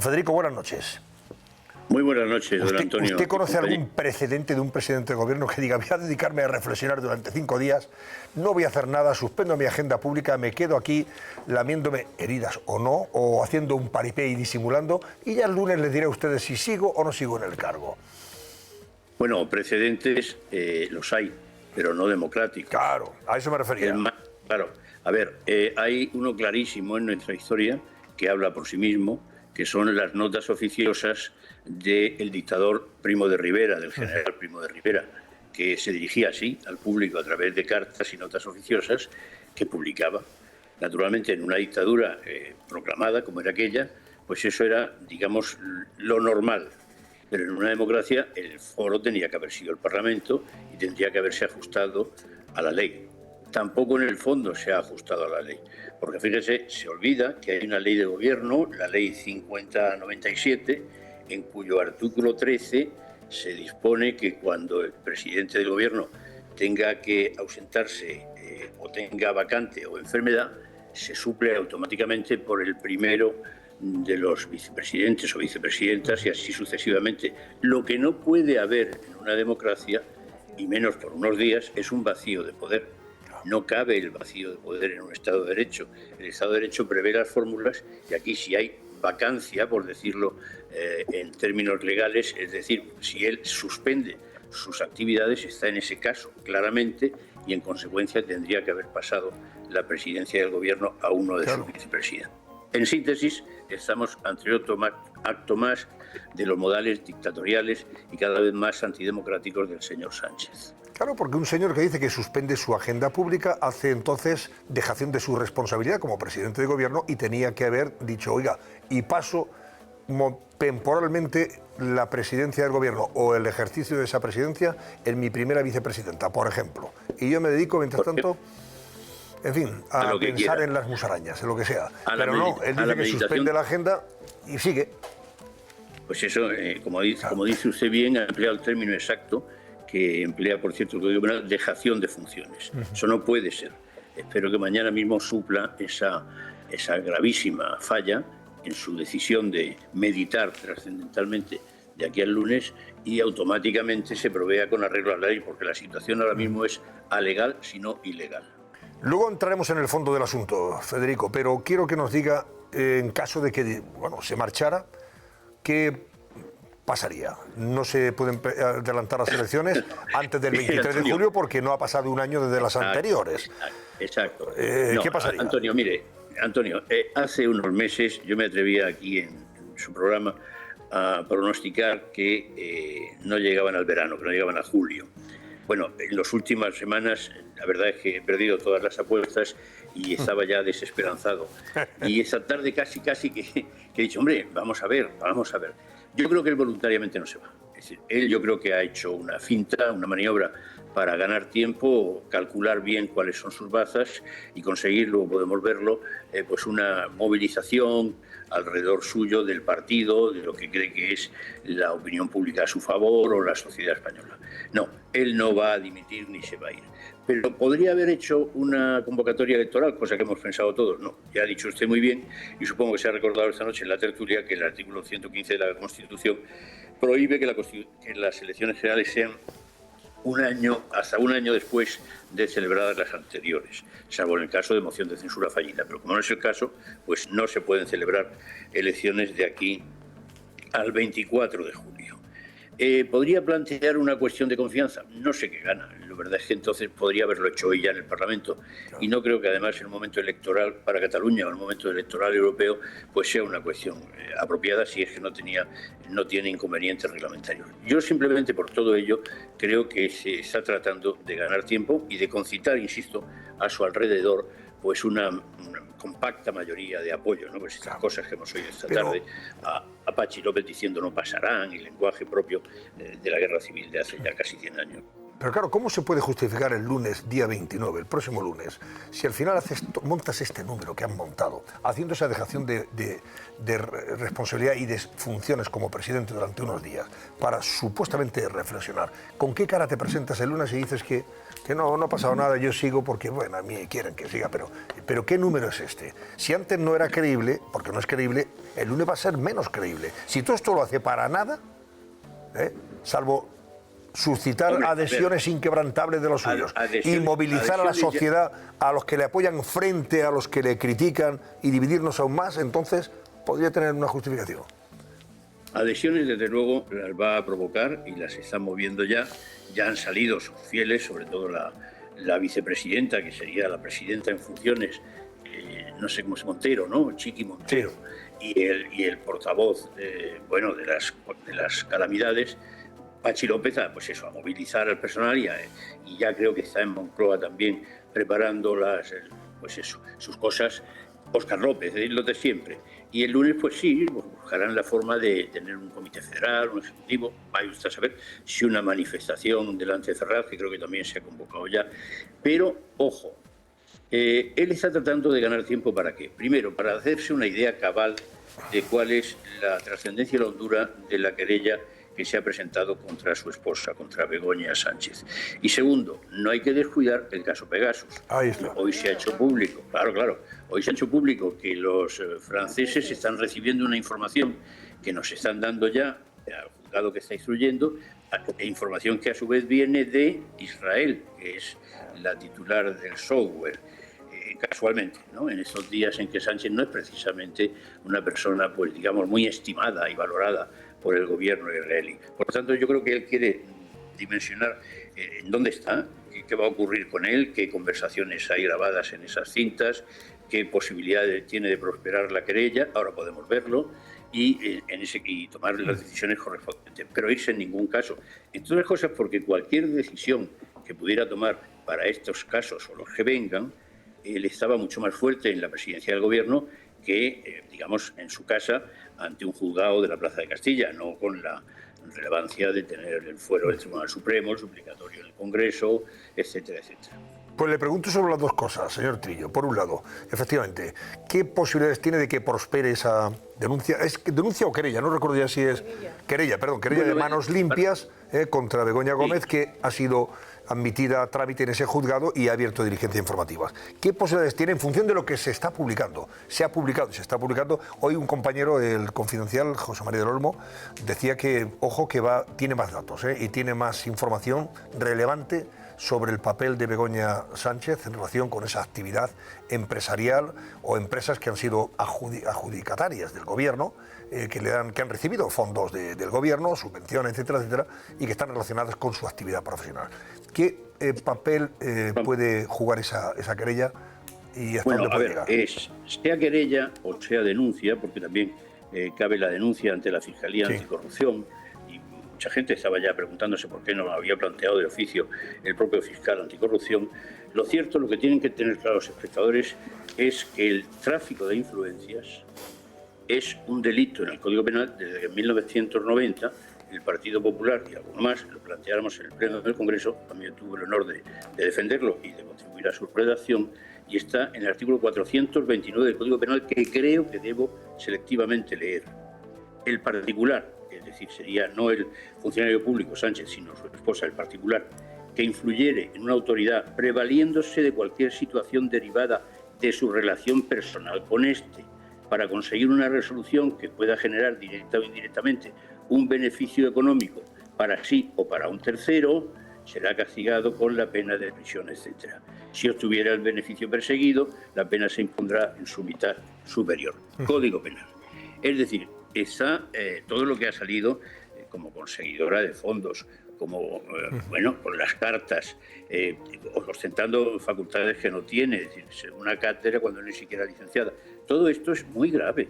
Federico, buenas noches. Muy buenas noches, don Antonio. ¿Usted conoce algún precedente de un presidente de gobierno que diga, voy a dedicarme a reflexionar durante 5 días, no voy a hacer nada, suspendo mi agenda pública, me quedo aquí lamiéndome heridas o no, o haciendo un paripé y disimulando, y ya el lunes les diré a ustedes si sigo o no sigo en el cargo? Bueno, precedentes los hay, pero no democráticos. Claro, a eso me refería. Claro, a ver, hay uno clarísimo en nuestra historia que habla por sí mismo, que son las notas oficiosas del dictador Primo de Rivera, del general Primo de Rivera, que se dirigía así al público a través de cartas y notas oficiosas que publicaba. Naturalmente, en una dictadura proclamada como era aquella, pues eso era, digamos, lo normal. Pero en una democracia el foro tenía que haber sido el Parlamento y tendría que haberse ajustado a la ley. Tampoco en el fondo se ha ajustado a la ley, porque fíjese, se olvida que hay una ley de gobierno, la ley 5097, en cuyo artículo 13 se dispone que cuando el presidente del gobierno tenga que ausentarse o tenga vacante o enfermedad, se suple automáticamente por el primero de los vicepresidentes o vicepresidentas y así sucesivamente. Lo que no puede haber en una democracia, y menos por unos días, es un vacío de poder. No cabe el vacío de poder en un Estado de Derecho. El Estado de Derecho prevé las fórmulas y aquí si hay vacancia, por decirlo en términos legales, es decir, si él suspende sus actividades, está en ese caso claramente y en consecuencia tendría que haber pasado la presidencia del gobierno a uno de sus vicepresidentes. En síntesis, estamos ante otro acto más de los modales dictatoriales y cada vez más antidemocráticos del señor Sánchez. Claro, porque un señor que dice que suspende su agenda pública hace entonces dejación de su responsabilidad como presidente de gobierno y tenía que haber dicho, oiga, y paso temporalmente la presidencia del gobierno o el ejercicio de esa presidencia en mi primera vicepresidenta, por ejemplo. Y yo me dedico, mientras tanto, en fin, a pensar en las musarañas, en lo que sea. Pero no, él dice que suspende la agenda y sigue. Pues eso, como dice usted bien, ha empleado el término exacto, que emplea, por cierto, el Código Penal, dejación de funciones. Eso no puede ser. Espero que mañana mismo supla esa gravísima falla en su decisión de meditar trascendentalmente de aquí al lunes y automáticamente se provea con arreglo a la ley, porque la situación ahora mismo es alegal, si no ilegal. Luego entraremos en el fondo del asunto, Federico, pero quiero que nos diga, en caso de que se marchara, ¿qué pasaría? No se pueden adelantar las elecciones antes del 23 de julio porque no ha pasado un año desde las anteriores. Exacto. ¿Qué pasaría? Antonio, mire, hace unos meses yo me atrevía aquí en su programa a pronosticar que no llegaban al verano, que no llegaban a julio. Bueno, en las últimas semanas la verdad es que he perdido todas las apuestas y estaba ya desesperanzado. Y esa tarde casi que he dicho, hombre, vamos a ver. Yo creo que él voluntariamente no se va. Es decir, él yo creo que ha hecho una finta, una maniobra para ganar tiempo, calcular bien cuáles son sus bazas y conseguir, luego podemos verlo, pues una movilización alrededor suyo del partido, de lo que cree que es la opinión pública a su favor o la sociedad española. No, él no va a dimitir ni se va a ir. Pero podría haber hecho una convocatoria electoral, cosa que hemos pensado todos. No, ya ha dicho usted muy bien, y supongo que se ha recordado esta noche en la tertulia que el artículo 115 de la Constitución prohíbe que las elecciones generales sean hasta un año después de celebradas las anteriores, salvo en el caso de moción de censura fallida. Pero como no es el caso, pues no se pueden celebrar elecciones de aquí al 24 de julio. ¿Podría plantear una cuestión de confianza? No sé qué gana. La verdad es que entonces podría haberlo hecho hoy ya en el Parlamento. Y no creo que además el momento electoral para Cataluña o el momento electoral europeo pues sea una cuestión apropiada si es que no tiene inconvenientes reglamentarios. Yo simplemente por todo ello creo que se está tratando de ganar tiempo y de concitar, insisto, a su alrededor pues una compacta mayoría de apoyo, ¿no? Pues estas cosas que hemos oído esta tarde, a Pachi López diciendo no pasarán, y lenguaje propio de la guerra civil de hace ya casi 100 años. Pero claro, ¿cómo se puede justificar el lunes, día 29, el próximo lunes, si al final montas este número que han montado, haciendo esa dejación de responsabilidad y de funciones como presidente durante unos días, para supuestamente reflexionar? ¿Con qué cara te presentas el lunes y dices que que no ha pasado nada, yo sigo porque, bueno, a mí quieren que siga, pero ¿qué número es este? Si antes no era creíble, porque no es creíble, el lunes va a ser menos creíble. Si todo esto lo hace para nada, salvo suscitar adhesiones inquebrantables de los suyos y movilizar a la sociedad, a los que le apoyan frente a los que le critican y dividirnos aún más, entonces podría tener una justificación. Adhesiones, desde luego, las va a provocar y las están moviendo ya. Ya han salido sus fieles, sobre todo la vicepresidenta, que sería la presidenta en funciones, no sé cómo es Montero, ¿no? Chiqui Montero. Sí. Y el portavoz, de las calamidades, Pachi López, pues eso, a movilizar al personal y ya creo que está en Moncloa también preparando sus cosas. Óscar López, los de siempre. Y el lunes, pues sí, buscarán la forma de tener un comité federal, un ejecutivo, vaya usted a saber si una manifestación delante de Ferraz, que creo que también se ha convocado ya. Pero, ojo, él está tratando de ganar tiempo ¿para qué? Primero, para hacerse una idea cabal de cuál es la trascendencia y la hondura de la querella que se ha presentado contra su esposa, contra Begoña Sánchez. Y segundo, no hay que descuidar el caso Pegasus. Ahí está. Hoy se ha hecho público, claro, hoy se ha hecho público que los franceses están recibiendo una información que nos están dando ya al juzgado que está instruyendo, información que a su vez viene de Israel, que es la titular del software. Casualmente, ¿no? En estos días en que Sánchez no es precisamente una persona, pues digamos, muy estimada y valorada por el gobierno israelí. Por lo tanto, yo creo que él quiere dimensionar en dónde está, qué va a ocurrir con él, qué conversaciones hay grabadas en esas cintas, qué posibilidades tiene de prosperar la querella, ahora podemos verlo, y tomar las decisiones correspondientes, pero irse en ningún caso. Entre otras cosas, porque cualquier decisión que pudiera tomar para estos casos o los que vengan, él estaba mucho más fuerte en la presidencia del gobierno que, digamos, en su casa ante un juzgado de la Plaza de Castilla, no con la relevancia de tener el fuero del Tribunal Supremo, el suplicatorio en el Congreso, etcétera, etcétera. Pues le pregunto sobre las dos cosas, señor Trillo. Por un lado, efectivamente, ¿qué posibilidades tiene de que prospere esa denuncia? ¿Es denuncia o querella? No recuerdo ya si es... Querella de manos limpias contra Begoña Gómez, sí, que ha sido admitida a trámite en ese juzgado y ha abierto diligencias informativas. ¿Qué posibilidades tiene en función de lo que se está publicando? Se ha publicado, se está publicando. Hoy un compañero del Confidencial, José María del Olmo, decía que, ojo, que tiene más datos y tiene más información relevante sobre el papel de Begoña Sánchez en relación con esa actividad empresarial o empresas que han sido adjudicatarias del gobierno, que han recibido fondos del gobierno, subvenciones, etcétera, etcétera, y que están relacionadas con su actividad profesional. ¿Qué papel puede jugar esa querella y hasta dónde puede llegar? Sea querella o sea denuncia, porque también cabe la denuncia ante la Fiscalía Anticorrupción. Mucha gente estaba ya preguntándose por qué no había planteado de oficio el propio fiscal anticorrupción. Lo cierto, lo que tienen que tener claro los espectadores, es que el tráfico de influencias es un delito en el Código Penal desde que en 1990 el Partido Popular y alguno más lo planteáramos en el Pleno del Congreso. También tuve el honor de defenderlo y de contribuir a su redacción, y está en el artículo 429 del Código Penal, que creo que debo selectivamente leer. El particular, es decir, sería no el funcionario público Sánchez, sino su esposa, el particular, que influyere en una autoridad prevaliéndose de cualquier situación derivada de su relación personal con éste para conseguir una resolución que pueda generar directa o indirectamente un beneficio económico para sí o para un tercero, será castigado con la pena de prisión, etc. Si obtuviera el beneficio perseguido, la pena se impondrá en su mitad superior. Código Penal. Es decir, está todo lo que ha salido como conseguidora de fondos, como, con las cartas, ostentando facultades que no tiene, es decir, una cátedra cuando no es siquiera licenciada. Todo esto es muy grave.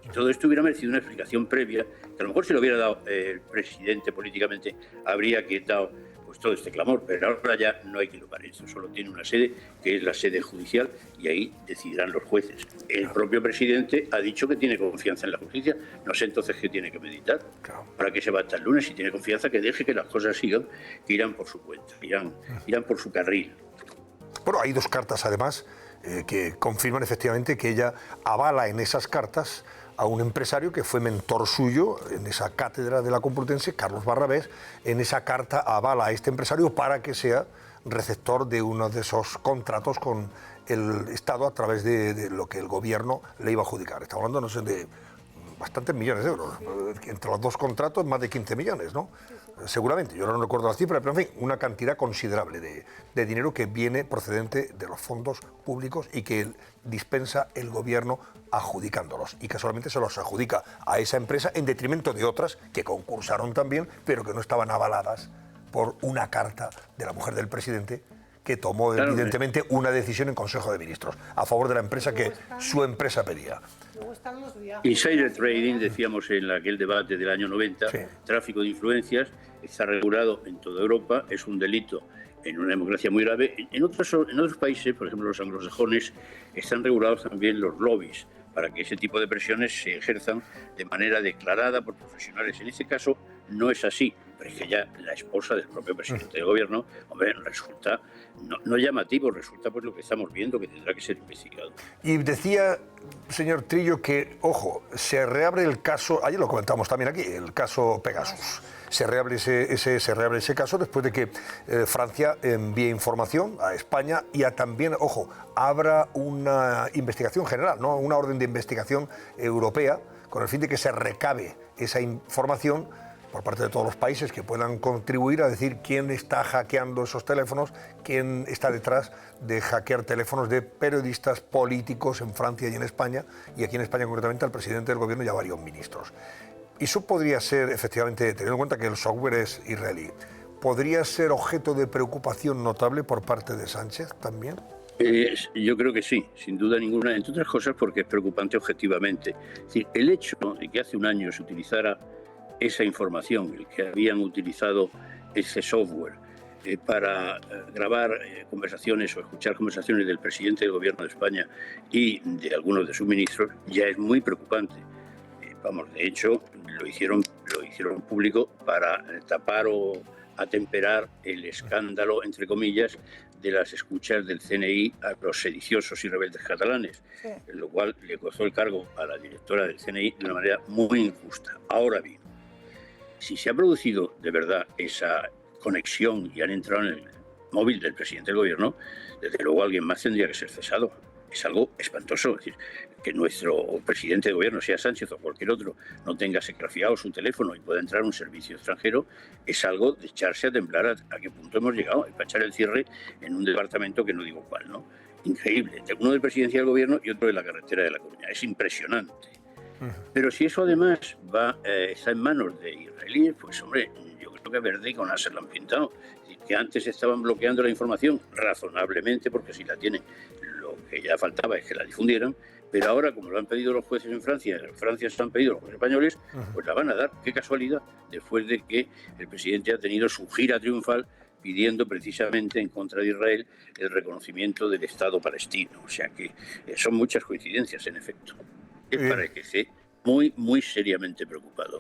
Y todo esto hubiera merecido una explicación previa, que a lo mejor si lo hubiera dado el presidente políticamente, habría quitado pues todo este clamor, pero ahora ya no hay que para eso, solo tiene una sede, que es la sede judicial, y ahí decidirán los jueces. El propio presidente ha dicho que tiene confianza en la justicia, no sé entonces qué tiene que meditar. ¿Para qué se va hasta el lunes? Si tiene confianza, que deje que las cosas sigan, que irán por su cuenta, irán por su carril. Bueno, hay dos cartas además que confirman efectivamente que ella avala en esas cartas a un empresario que fue mentor suyo en esa cátedra de la Complutense, Carlos Barrabés. En esa carta avala a este empresario para que sea receptor de uno de esos contratos con el Estado a través de lo que el gobierno le iba a adjudicar. Estamos hablando, no sé, de bastantes millones de euros. Entre los dos contratos, más de 15 millones, ¿no? Seguramente, yo no recuerdo la cifra, pero en fin, una cantidad considerable de dinero que viene procedente de los fondos públicos y que dispensa el gobierno adjudicándolos, y que solamente se los adjudica a esa empresa en detrimento de otras que concursaron también, pero que no estaban avaladas por una carta de la mujer del presidente, que tomó evidentemente una decisión en Consejo de Ministros a favor de la empresa que su empresa pedía. Insider trading, decíamos en aquel debate del año 90, sí. Tráfico de influencias, está regulado en toda Europa, es un delito en una democracia muy grave. En otros países, por ejemplo los anglosajones, están regulados también los lobbies, para que ese tipo de presiones se ejerzan de manera declarada por profesionales. En este caso no es así, pero es que ya la esposa del propio presidente del gobierno, hombre, resulta no llamativo, resulta pues lo que estamos viendo, que tendrá que ser investigado. Y decía, señor Trillo, que, ojo, se reabre el caso, ayer lo comentamos también aquí, el caso Pegasus. Se reabre ese caso después de que Francia envíe información a España y también, ojo, abra una investigación general, ¿no? Una orden de investigación europea con el fin de que se recabe esa información por parte de todos los países que puedan contribuir a decir quién está hackeando esos teléfonos, quién está detrás de hackear teléfonos de periodistas políticos en Francia y en España, y aquí en España concretamente al presidente del gobierno y a varios ministros. Eso podría ser, efectivamente, teniendo en cuenta que el software es israelí, ¿podría ser objeto de preocupación notable por parte de Sánchez también? Yo creo que sí, sin duda ninguna, entre otras cosas porque es preocupante objetivamente. Es decir, el hecho de que hace un año se utilizara esa información, el que habían utilizado ese software para grabar conversaciones o escuchar conversaciones del presidente del gobierno de España y de algunos de sus ministros, ya es muy preocupante. Vamos, de hecho, lo hicieron público para tapar o atemperar el escándalo, entre comillas, de las escuchas del CNI a los sediciosos y rebeldes catalanes, sí. Lo cual le costó el cargo a la directora del CNI de una manera muy injusta. Ahora bien, si se ha producido de verdad esa conexión y han entrado en el móvil del presidente del gobierno, desde luego alguien más tendría que ser cesado. Es algo espantoso, es decir, que nuestro presidente de gobierno, sea Sánchez o cualquier otro, no tenga secrafiado su teléfono y pueda entrar a un servicio extranjero, es algo de echarse a temblar a qué punto hemos llegado, para echar el cierre en un departamento que no digo cuál, ¿no? Increíble, uno de presidencia del gobierno y otro de la carretera de La Coruña, es impresionante. Pero si eso además está en manos de israelíes, pues hombre, yo creo que verde y con láser lo han pintado. Es decir, que antes estaban bloqueando la información razonablemente, porque si la tienen, lo que ya faltaba es que la difundieran, pero ahora, como lo han pedido los jueces en Francia se lo han pedido los jueces españoles, pues la van a dar. Qué casualidad, después de que el presidente ha tenido su gira triunfal pidiendo precisamente en contra de Israel el reconocimiento del Estado palestino. O sea que son muchas coincidencias, en efecto. Es para que esté muy, muy seriamente preocupado.